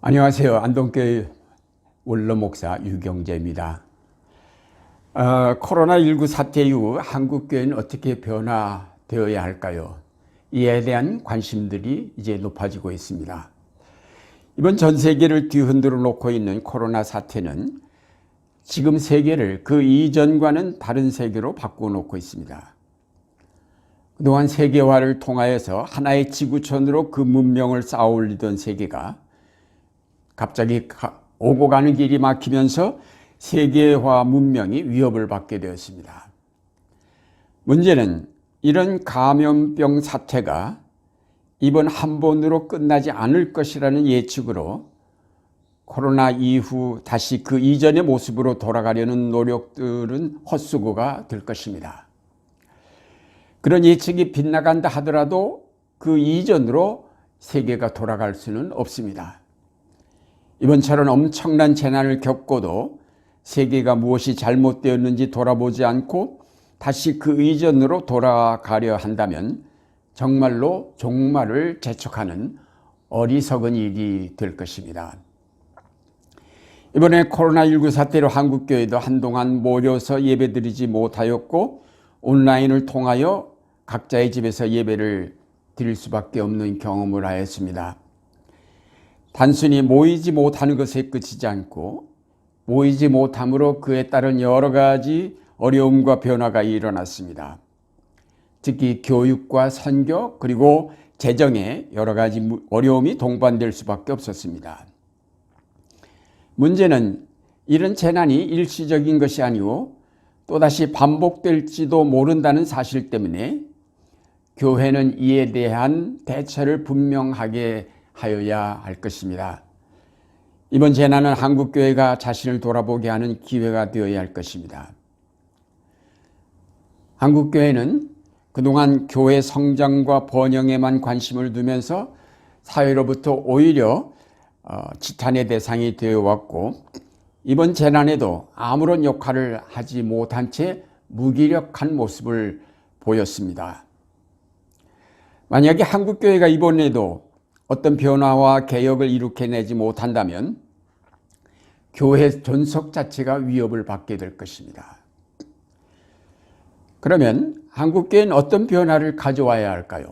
안녕하세요. 안동교회 원로목사 유경재입니다. 코로나19 사태 이후 한국교회는 어떻게 변화되어야 할까요? 이에 대한 관심들이 이제 높아지고 있습니다. 이번 전 세계를 뒤흔들어 놓고 있는 코로나 사태는 지금 세계를 그 이전과는 다른 세계로 바꾸어 놓고 있습니다. 그동안 세계화를 통하여서 하나의 지구촌으로 그 문명을 쌓아 올리던 세계가 갑자기 오고 가는 길이 막히면서 세계화 문명이 위협을 받게 되었습니다. 문제는 이런 감염병 사태가 이번 한 번으로 끝나지 않을 것이라는 예측으로 코로나 이후 다시 그 이전의 모습으로 돌아가려는 노력들은 헛수고가 될 것입니다. 그런 예측이 빗나간다 하더라도 그 이전으로 세계가 돌아갈 수는 없습니다. 이번처럼 엄청난 재난을 겪고도 세계가 무엇이 잘못되었는지 돌아보지 않고 다시 그 이전으로 돌아가려 한다면 정말로 종말을 재촉하는 어리석은 일이 될 것입니다. 이번에 코로나19 사태로 한국교회도 한동안 모여서 예배드리지 못하였고 온라인을 통하여 각자의 집에서 예배를 드릴 수밖에 없는 경험을 하였습니다. 단순히 모이지 못하는 것에 그치지 않고 모이지 못함으로 그에 따른 여러 가지 어려움과 변화가 일어났습니다. 특히 교육과 선교 그리고 재정에 여러 가지 어려움이 동반될 수밖에 없었습니다. 문제는 이런 재난이 일시적인 것이 아니고 또다시 반복될지도 모른다는 사실 때문에 교회는 이에 대한 대처를 분명하게 하여야 할 것입니다. 이번 재난은 한국교회가 자신을 돌아보게 하는 기회가 되어야 할 것입니다. 한국교회는 그동안 교회 성장과 번영에만 관심을 두면서 사회로부터 오히려 지탄의 대상이 되어 왔고 이번 재난에도 아무런 역할을 하지 못한 채 무기력한 모습을 보였습니다. 만약에 한국교회가 이번에도 어떤 변화와 개혁을 일으켜내지 못한다면 교회 존속 자체가 위협을 받게 될 것입니다. 그러면 한국교회는 어떤 변화를 가져와야 할까요?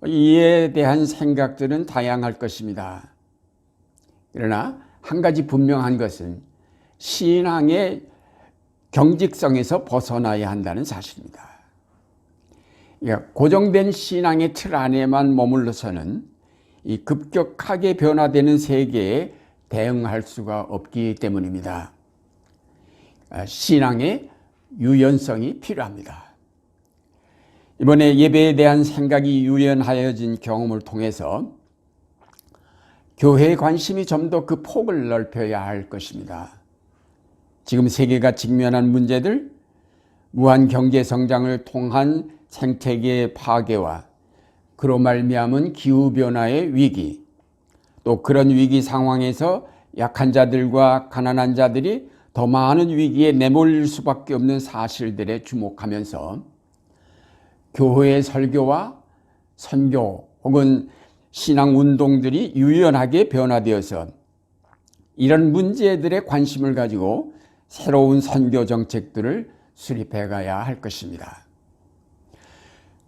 이에 대한 생각들은 다양할 것입니다. 그러나 한 가지 분명한 것은 신앙의 경직성에서 벗어나야 한다는 사실입니다. 고정된 신앙의 틀 안에만 머물러서는 이 급격하게 변화되는 세계에 대응할 수가 없기 때문입니다. 신앙의 유연성이 필요합니다. 이번에 예배에 대한 생각이 유연하여진 경험을 통해서 교회의 관심이 좀 더 그 폭을 넓혀야 할 것입니다. 지금 세계가 직면한 문제들, 무한 경제 성장을 통한 생태계 파괴와 그로 말미암은 기후변화의 위기, 또 그런 위기 상황에서 약한 자들과 가난한 자들이 더 많은 위기에 내몰릴 수밖에 없는 사실들에 주목하면서 교회의 설교와 선교 혹은 신앙운동들이 유연하게 변화되어서 이런 문제들에 관심을 가지고 새로운 선교 정책들을 수립해 가야 할 것입니다.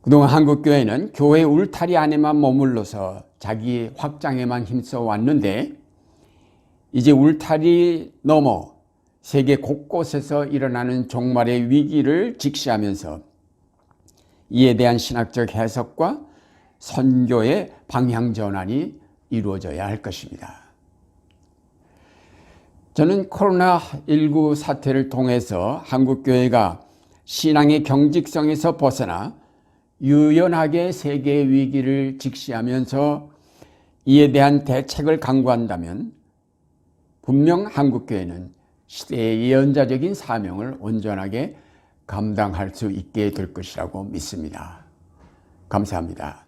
그동안 한국교회는 교회 울타리 안에만 머물러서 자기 확장에만 힘써 왔는데 이제 울타리 넘어 세계 곳곳에서 일어나는 종말의 위기를 직시하면서 이에 대한 신학적 해석과 선교의 방향 전환이 이루어져야 할 것입니다. 저는 코로나19 사태를 통해서 한국교회가 신앙의 경직성에서 벗어나 유연하게 세계의 위기를 직시하면서 이에 대한 대책을 강구한다면 분명 한국교회는 시대의 예언자적인 사명을 온전하게 감당할 수 있게 될 것이라고 믿습니다. 감사합니다.